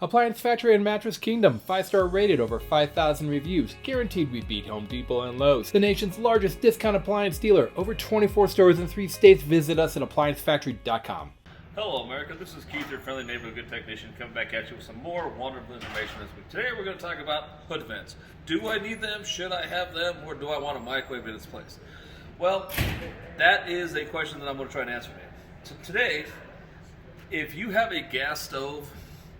Appliance Factory and Mattress Kingdom, 5-star rated, over 5,000 reviews, guaranteed we beat Home Depot and Lowe's. The nation's largest discount appliance dealer, over 24 stores in 3 states. Visit us at ApplianceFactory.com. Hello America, this is Keith, your friendly neighborhood good technician, coming back at you with some more wonderful information this week. Today we're going to talk about hood vents. Do I need them? Should I have them? Or do I want a microwave in its place? Well, that is a question that I'm going to try and answer today. So today, if you have a gas stove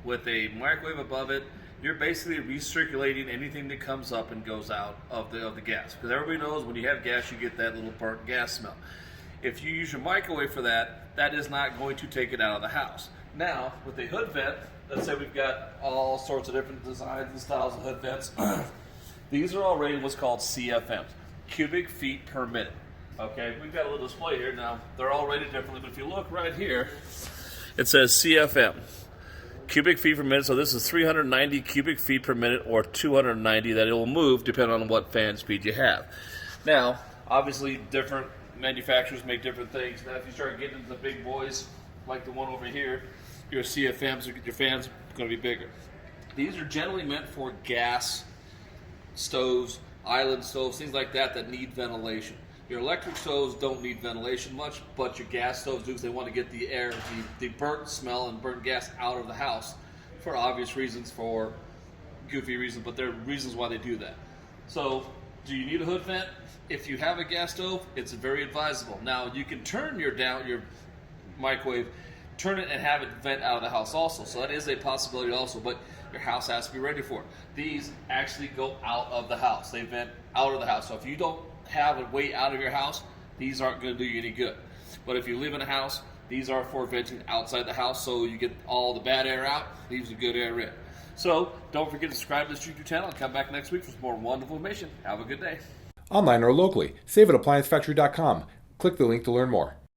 with a microwave above it, you're basically recirculating anything that comes up and goes out of the gas. Because everybody knows when you have gas, you get that little burnt gas smell. If you use your microwave for that, that is not going to take it out of the house. Now, with a hood vent, let's say we've got all sorts of different designs and styles of hood vents. These are all rated what's called CFMs, cubic feet per minute. Okay, we've got a little display here. Now, they're all rated differently, but if you look right here, it says CFM. Cubic feet per minute, so this is 390 cubic feet per minute or 290 that it will move depending on what fan speed you have. Now, obviously different manufacturers make different things. Now if you start getting into the big boys, like the one over here, your CFMs, your fans are going to be bigger. These are generally meant for gas stoves, island stoves, things like that that need ventilation. Your electric stoves don't need ventilation much, but your gas stoves do because they want to get the air, the burnt smell and burnt gas out of the house for obvious reasons, for goofy reasons, but there are reasons why they do that. So, do you need a hood vent? If you have a gas stove, it's very advisable. Now, you can turn your microwave, turn it and have it vent out of the house also. So that is a possibility also, but your house has to be ready for it. These actually go out of the house. They vent out of the house. So if you don't have a way out of your house, these aren't going to do you any good. But if you live in a house, these are for venting outside the house, so you get all the bad air out, leaves the good air in. So don't forget to subscribe to this YouTube channel and come back next week for some more wonderful information. Have a good day. Online or locally, save at ApplianceFactory.com. Click the link to learn more.